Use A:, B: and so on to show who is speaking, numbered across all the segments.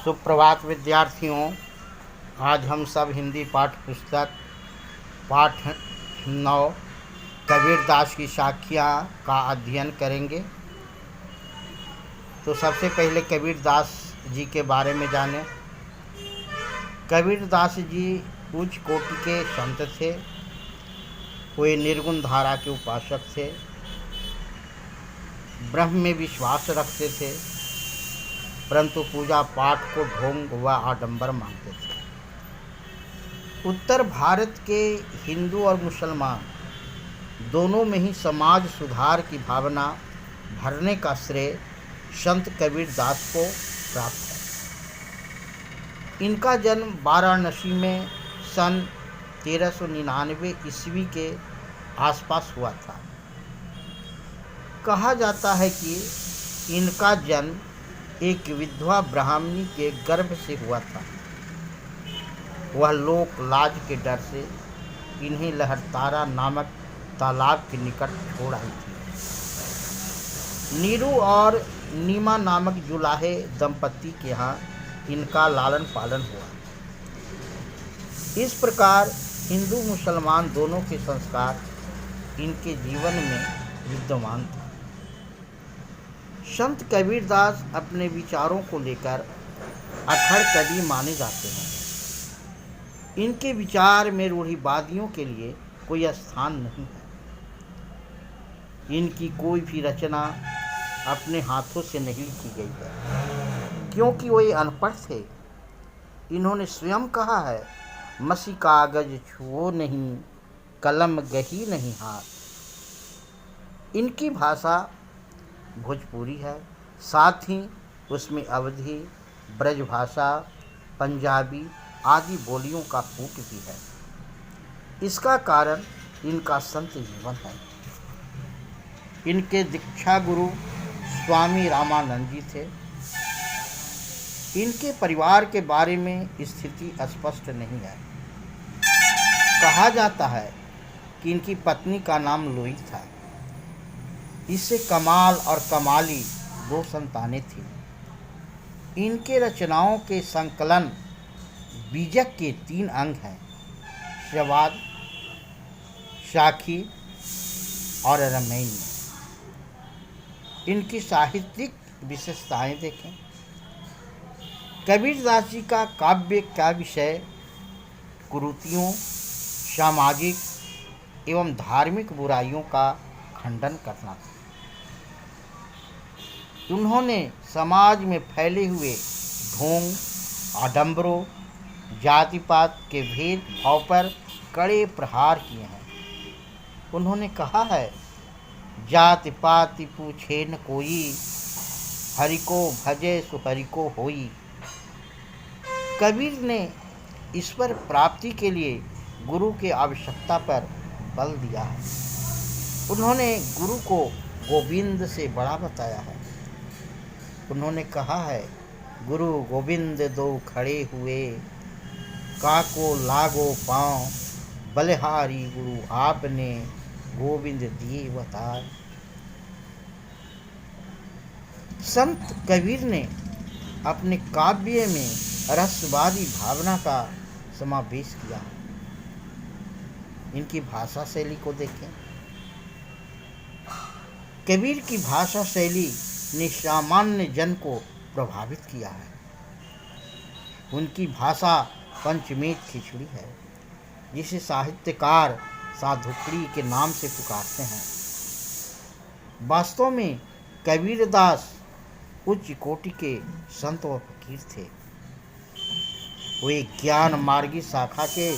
A: सुप्रभात विद्यार्थियों। आज हम सब हिंदी पाठ्य पुस्तक पाठ 9 कबीरदास की साखियाँ का अध्ययन करेंगे। तो सबसे पहले कबीरदास जी के बारे में जानें। कबीरदास जी उच्च कोटि के संत थे। वे निर्गुण धारा के उपासक थे, ब्रह्म में विश्वास रखते थे, परंतु पूजा पाठ को ढोंग व आडंबर मानते थे। उत्तर भारत के हिंदू और मुसलमान दोनों में ही समाज सुधार की भावना भरने का श्रेय संत कबीरदास को प्राप्त है। इनका जन्म वाराणसी में सन 1399 ईस्वी के आसपास हुआ था। कहा जाता है कि इनका जन्म एक विधवा ब्राह्मणी के गर्भ से हुआ था। वह लोक लाज के डर से इन्हें लहरतारा नामक तालाब के निकट छोड़ आई थी। नीरू और नीमा नामक जुलाहे दंपति के यहाँ इनका लालन पालन हुआ। इस प्रकार हिंदू मुसलमान दोनों के संस्कार इनके जीवन में विद्यमान था। संत कबीरदास अपने विचारों को लेकर अखड़ कवि माने जाते हैं। इनके विचार में रूढ़िवादियों के लिए कोई स्थान नहीं है। इनकी कोई भी रचना अपने हाथों से नहीं लिखी गई है, क्योंकि वे अनपढ़ थे। इन्होंने स्वयं कहा है, मसी कागज छुओ नहीं, कलम गही नहीं हाथ। इनकी भाषा भोजपुरी है, साथ ही उसमें अवधी, ब्रजभाषा, पंजाबी आदि बोलियों का फूट भी है। इसका कारण इनका संत जीवन है। इनके दीक्षा गुरु स्वामी रामानंद जी थे। इनके परिवार के बारे में स्थिति स्पष्ट नहीं है। कहा जाता है कि इनकी पत्नी का नाम लोई था। इससे कमाल और कमाली 2 संतानें थीं। इनके रचनाओं के संकलन बीजक के 3 अंग हैं, शवाद, साखी और रमैनी। इनकी साहित्यिक विशेषताएं देखें। कबीरदास जी का काव्य का विषय कुरीतियों, सामाजिक एवं धार्मिक बुराइयों का खंडन करना था। उन्होंने समाज में फैले हुए ढोंग, आडंबरों, जातिपात के भेदभाव पर कड़े प्रहार किए हैं। उन्होंने कहा है, जाति पाति पूछे न कोई, हरि को भजे सो हरि को होई। कबीर ने ईश्वर प्राप्ति के लिए गुरु की आवश्यकता पर बल दिया है। उन्होंने गुरु को गोविंद से बड़ा बताया है। उन्होंने कहा है, गुरु गोविंद 2 खड़े हुए, काको लागो पाँव, बलिहारी गुरु आपने, गोविंद दिए अवतार। संत कबीर ने अपने काव्य में रसवादी भावना का समावेश किया है। इनकी भाषा शैली को देखें। कबीर की भाषा शैली ने सामान्य जन को प्रभावित किया है। उनकी भाषा पंचमेध खिचड़ी है, जिसे साहित्यकार साधुकड़ी के नाम से पुकारते हैं। वास्तव में कबीरदास उच्च कोटि के संत व फकीर थे। वे ज्ञान मार्गी शाखा के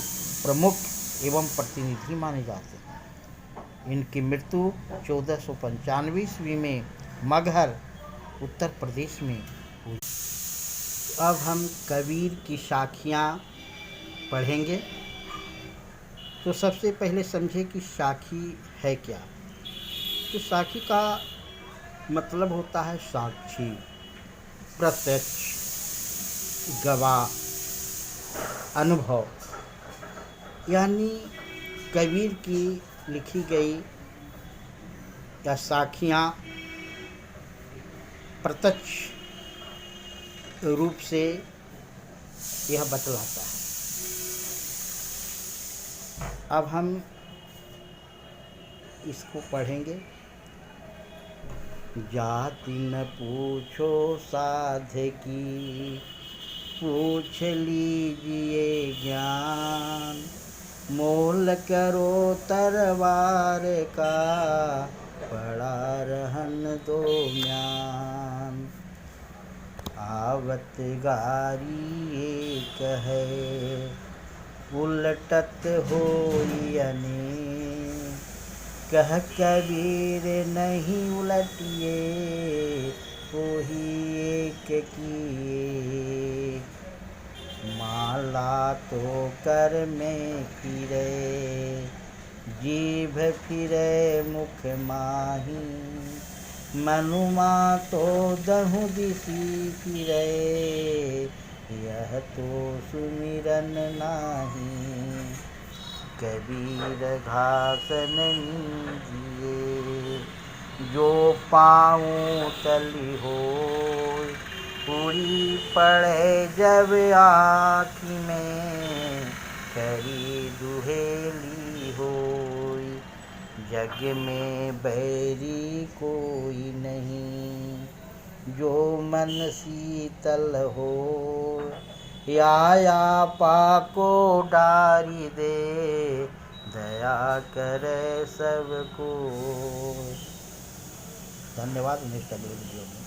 A: प्रमुख एवं प्रतिनिधि माने जाते हैं। इनकी मृत्यु 1495 ईस्वी में मगहर, उत्तर प्रदेश में हुई। अब हम कबीर की साखियाँ पढ़ेंगे। तो सबसे पहले समझे कि साखी है क्या। तो साखी का मतलब होता है साक्षी, प्रत्यक्ष, गवाह, अनुभव। यानी कबीर की लिखी गई या साखियाँ प्रत्यक्ष रूप से यह बतलाता है। अब हम इसको पढ़ेंगे। जाति न पूछो साध की, पूछ लीजिए ज्ञान। मोल करो तरवार का, पड़ा रहन दो म्यान। आवत गारी एक है, उलटत होई अनेक। कह कबीर नहीं उलटिए, वही एक किए। माला तो कर में फिरे, जीभ फिरे मुख माही। मनुमा तो दहु दिसी फिरे, यह तो सुमिरन नाही। कबीर घास नहीं जिए, जो पाँव तली होय। पूरी पड़े जब आँखि में, खरी दुहेली होय। जग में बैरी कोई नहीं, जो मन शीतल हो। या पाको डारी दे, दया करे सबको। धन्यवाद। नेक्स्ट अगले वीडियो में।